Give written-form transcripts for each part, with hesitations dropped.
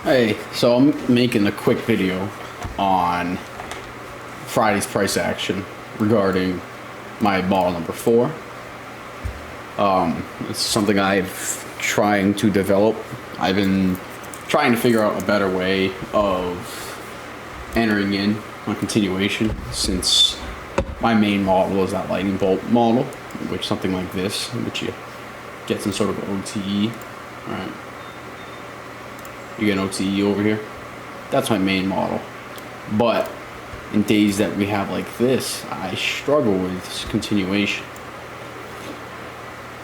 Hey, so I'm making a quick video on Friday's price action regarding my ball number 4. It's something I've trying to develop. I've been trying to figure out a better way of entering in on continuation since my main model is that lightning bolt model, which something like this, which you get some sort of OTE, right? You get an OTE over here. That's my main model. But in days that we have like this, I struggle with continuation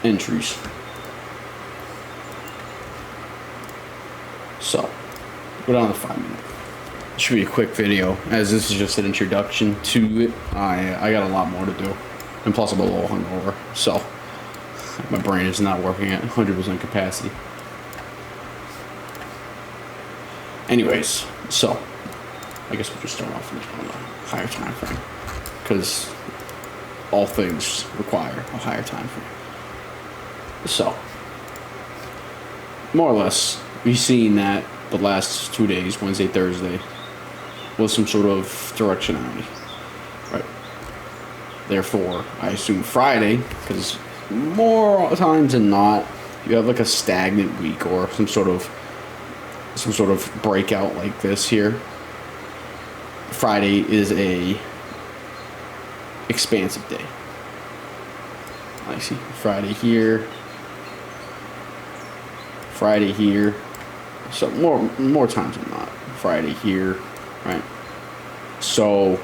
entries. So, go down to 5 minutes. It should be a quick video, as this is just an introduction to it. I got a lot more to do. And plus I'm a little hungover, so my brain is not working at 100% capacity. Anyways, so I guess we'll just start off on a higher time frame because all things require a higher time frame. So, more or less, we've seen that the last 2 days, Wednesday, Thursday, was some sort of directionality, right? Therefore, I assume Friday, because more times than not, you have like a stagnant week or some sort of breakout like this here. Friday is a expansive day. I see Friday here, so more times than not, Friday here, right? So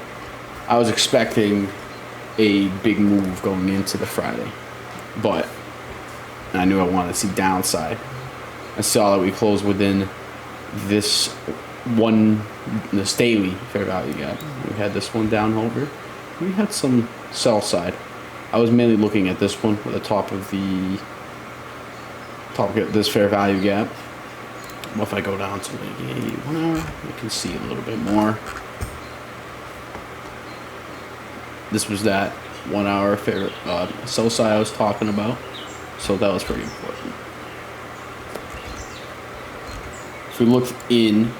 I was expecting a big move going into the Friday, but I knew I wanted to see downside. I saw that we closed within this daily fair value gap. We had this one down over. We had some sell side. I was mainly looking at this one at the top of this fair value gap. Well, if I go down to like a 1 hour, you can see a little bit more. This was that 1 hour fair sell side I was talking about, so that was pretty important. If we look in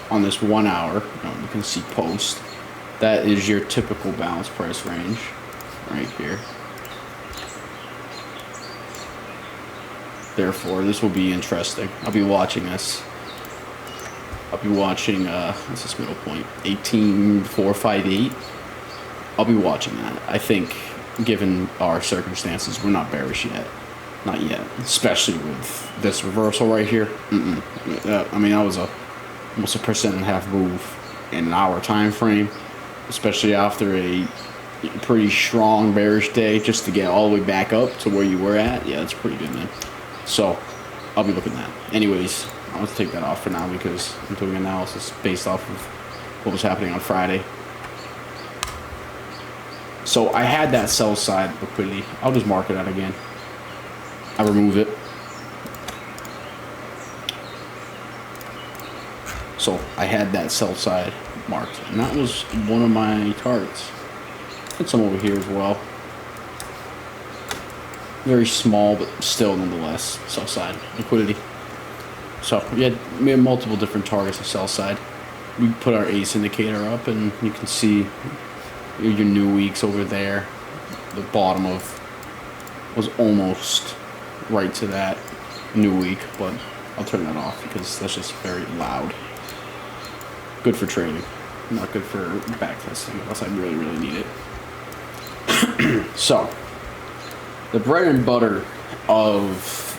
on this 1 hour, you can see post. That is your typical balance price range right here. Therefore, this will be interesting. I'll be watching this. I'll be watching, what's this middle point? 18,458. I'll be watching that. I think, given our circumstances, we're not bearish yet. Not yet, especially with this reversal right here. I mean, that was almost a 1.5% move in an hour time frame, especially after a pretty strong bearish day, just to get all the way back up to where you were at. Yeah, that's pretty good, man. So I'll be looking at that. Anyways, I want to take that off for now because I'm doing analysis based off of what was happening on Friday. So I had that sell side liquidity. I'll just mark it out again. I remove it. So I had that sell side marked, and that was one of my targets. Had some over here as well. Very small, but still nonetheless sell side liquidity. So we had multiple different targets of sell side. We put our ACE indicator up, and you can see your new weeks over there. The bottom of was almost right to that new week, but I'll turn that off because that's just very loud. Good for trading, not good for back testing unless I really need it. So the bread and butter of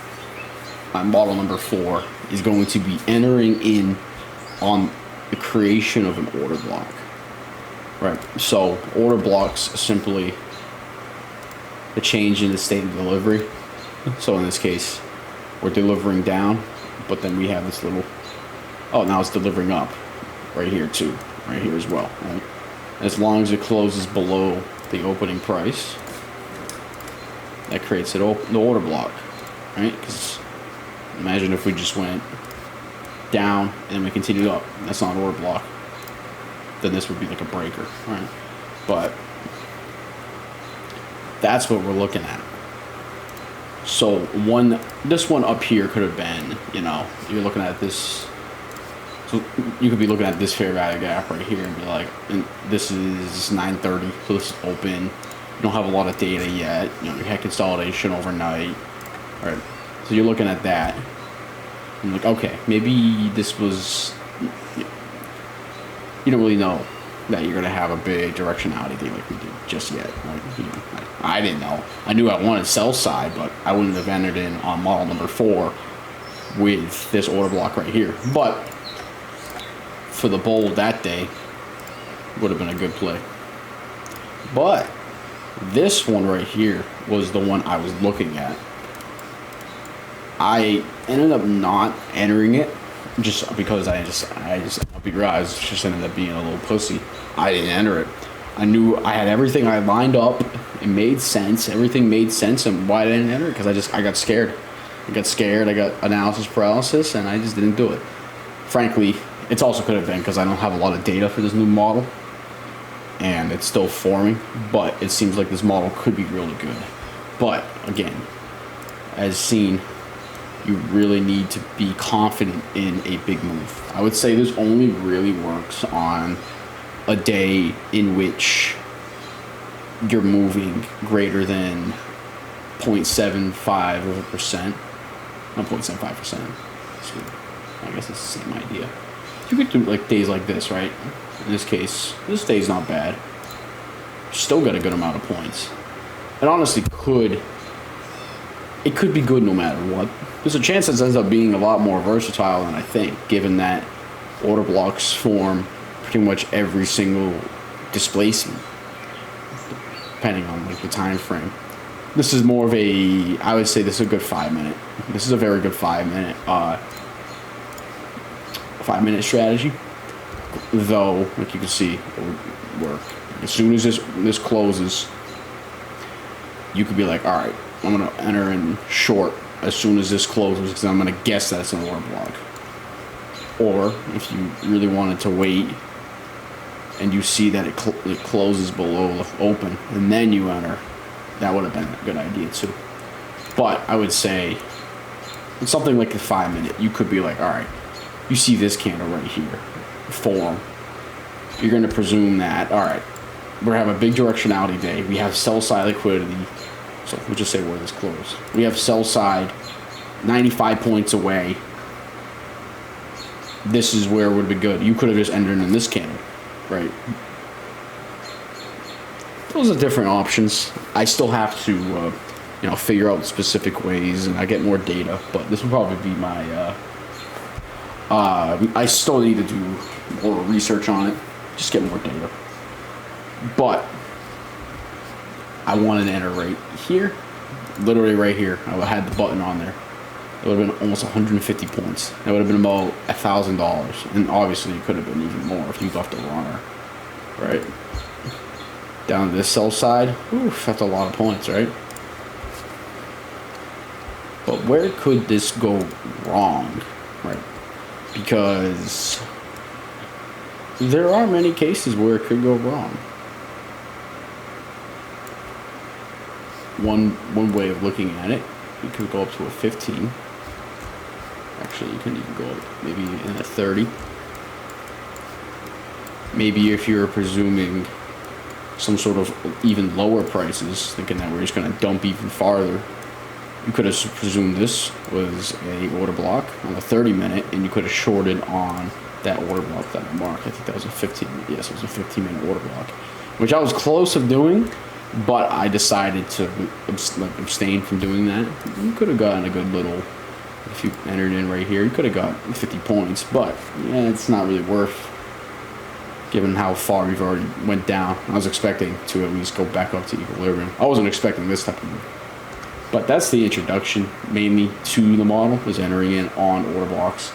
my model number 4 is going to be entering in on the creation of an order block. Right, so order blocks simply a change in the state of delivery. So in this case, we're delivering down, but then we have this little, oh, now it's delivering up right here too, right here as well, right? As long as it closes below the opening price, that creates the order block, right? Because imagine if we just went down and then we continued up, that's not an order block. Then this would be like a breaker, right? But that's what we're looking at. So this one up here could have been, you're looking at this So you could be looking at this fair value gap right here and be like, and this is 9:30, so this is open. You don't have a lot of data yet. You know, you had consolidation overnight, right? So you're looking at that. And like, okay, maybe this was. You don't really know that you're gonna have a big directionality day like we did just yet. Right? You know, I didn't know. I knew I wanted sell side, but I wouldn't have entered in on model number 4 with this order block right here. But for the bowl that day, would have been a good play. But this one right here was the one I was looking at. I ended up not entering it just because I'll be real, I just ended up being a little pussy. I didn't enter it. I knew I had everything I lined up. It made sense. Everything made sense, and why I didn't enter it? Because I got scared. I got analysis paralysis, and I just didn't do it. Frankly, it's also could have been because I don't have a lot of data for this new model, and it's still forming. But it seems like this model could be really good. But again, as seen, you really need to be confident in a big move. I would say this only really works on a day in which you're moving greater than 0.75 of a percent. Not 0.75%. I guess it's the same idea. You could do like days like this, right? In this case, this day's not bad. Still got a good amount of points. It honestly could be good no matter what. There's a chance it ends up being a lot more versatile than I think, given that order blocks form pretty much every single displacement, depending on like the time frame. This is more of I would say this is a good 5 minute. This is a very good 5 minute, 5 minute strategy. Though, like you can see, it would work. As soon as this closes, you could be like, all right, I'm gonna enter in short as soon as this closes because I'm gonna guess that it's an order block. Or if you really wanted to wait and you see that it closes below the open and then you enter, that would have been a good idea too. But I would say it's something like the 5 minute. You could be like, all right, you see this candle right here form. You're gonna presume that, all right, we're having a big directionality day. We have sell side liquidity. So we'll just say where this closed. We have sell side 95 points away. This is where it would be good. You could have just entered in this candle, right? Those are different options. I still have to, figure out specific ways, and I get more data. But this would probably be my. I still need to do more research on it. Just get more data. But I wanted to enter right here, literally right here. I had the button on there. It would have been almost 150 points. That would have been about $1,000, and obviously it could have been even more if you left a runner, right? Down to this sell side, oof, that's a lot of points, right? But where could this go wrong, right? Because there are many cases where it could go wrong. One way of looking at it, you could go up to a 15. Actually, you can even go up maybe in a 30. Maybe if you're presuming some sort of even lower prices, thinking that we're just going to dump even farther, you could have presumed this was a order block on the 30 minute, and you could have shorted on that order block that I marked. I think that was a 15. Yes, it was a 15-minute order block, which I was close of doing. But I decided to abstain from doing that. You could have gotten a good little, if you entered in right here, you could have got 50 points. But yeah, it's not really worth, given how far we've already went down. I was expecting to at least go back up to equilibrium. I wasn't expecting this type of move. But that's the introduction, mainly to the model, is entering in on order blocks.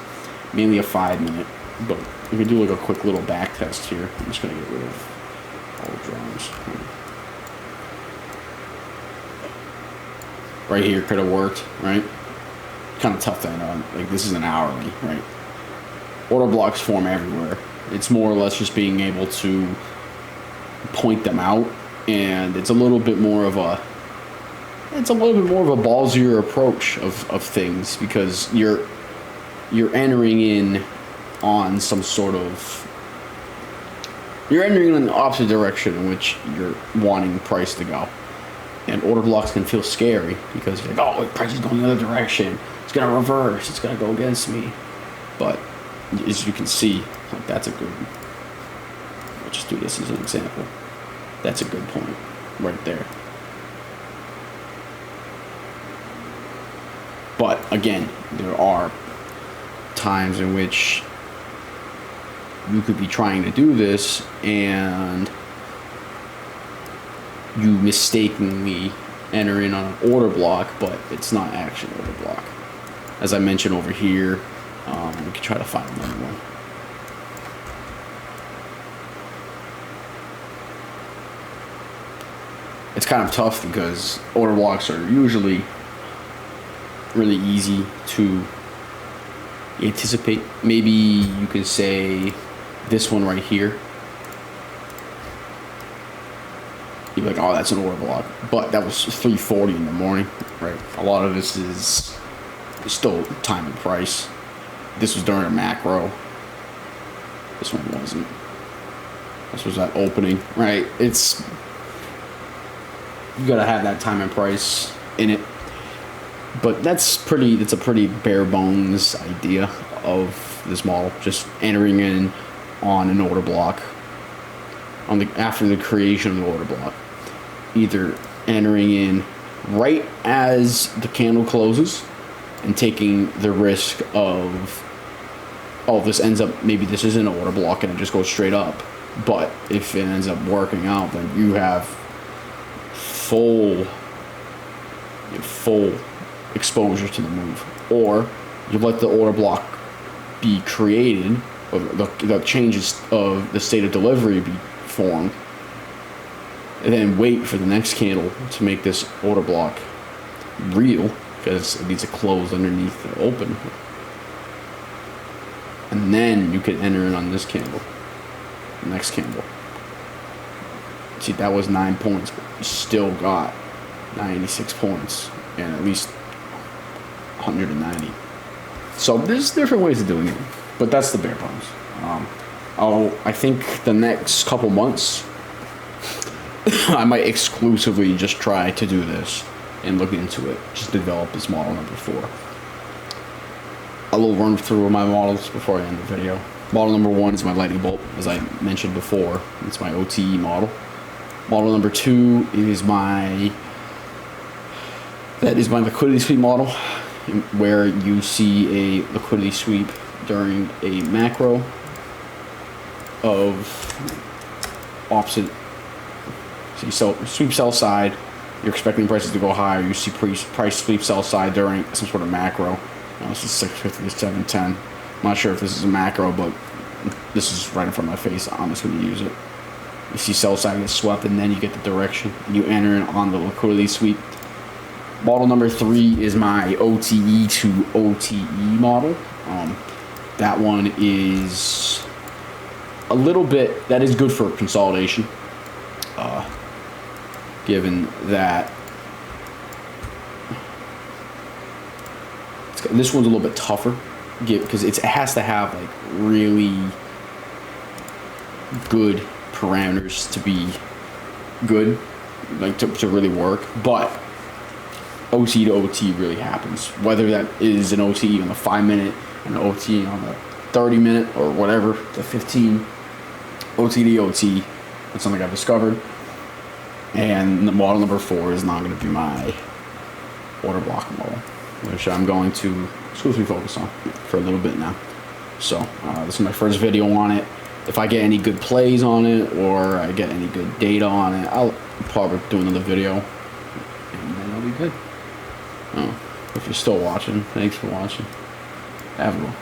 Mainly a 5 minute. But we can do like a quick little back test here. I'm just going to get rid of all the drawings. Right here could have worked, right? Kind of tough to know. Like, this is an hourly, right? Order blocks form everywhere. It's more or less just being able to point them out, and it's a little bit more of a ballsier approach of things, because you're entering in on some sort of, you're entering in the opposite direction in which you're wanting price to go. And order blocks can feel scary because you're like, oh, price is going the other direction. It's going to reverse. It's going to go against me. But as you can see, like, that's a good, I'll just do this as an example. That's a good point right there. But again, there are times in which you could be trying to do this and you mistakenly enter in on an order block, but it's not actually an order block. As I mentioned over here, we can try to find another one. It's kind of tough because order blocks are usually really easy to anticipate. Maybe you could say this one right here. You'd be like, oh, that's an order block. But that was 3:40 in the morning, right? A lot of this is still time and price. This was during a macro. This one wasn't. This was that opening, right? It's, you gotta have that time and price in it. But that's a pretty bare bones idea of this model. Just entering in on an order block after the creation of the order block. Either entering in right as the candle closes and taking the risk of, oh, this ends up, maybe this isn't an order block and it just goes straight up. But if it ends up working out, then you have full exposure to the move. Or you let the order block be created, or the changes of the state of delivery be formed, and then wait for the next candle to make this order block real, because it needs to close underneath the open. And then you can enter in on this candle, the next candle. See, that was 9 points, but you still got 96 points and at least 190. So there's different ways of doing it, but that's the bare bones. I think the next couple months, I might exclusively just try to do this and look into it, just develop this model number 4. I will run through my models before I end the video. Model number 1 is my lightning bolt, as I mentioned before. It's my OTE model. Model number 2 is my liquidity sweep model, where you see a liquidity sweep during a macro of opposite. So you sweep sell side, you're expecting prices to go higher. You see price sweep sell side during some sort of macro. This is 650 to 710. I'm not sure if this is a macro, but this is right in front of my face. I'm just going to use it. You see sell side get swept, and then you get the direction. You enter in on the liquidity sweep. Model number 3 is my OTE to OTE model. That one is a little bit, that is good for consolidation, given that this one's a little bit tougher, because it has to have like really good parameters to be good, like to really work. But OT to OT really happens, whether that is an OT on the 5-minute and an OT on the 30-minute or whatever, the 15. OT to OT, that's something I've discovered. And the model number 4 is not going to be my order block model, which I'm going to exclusively focus on for a little bit now. So this is my first video on it. If I get any good plays on it, or I get any good data on it, I'll probably do another video, and then it'll be good. If you're still watching, thanks for watching. Have a good one.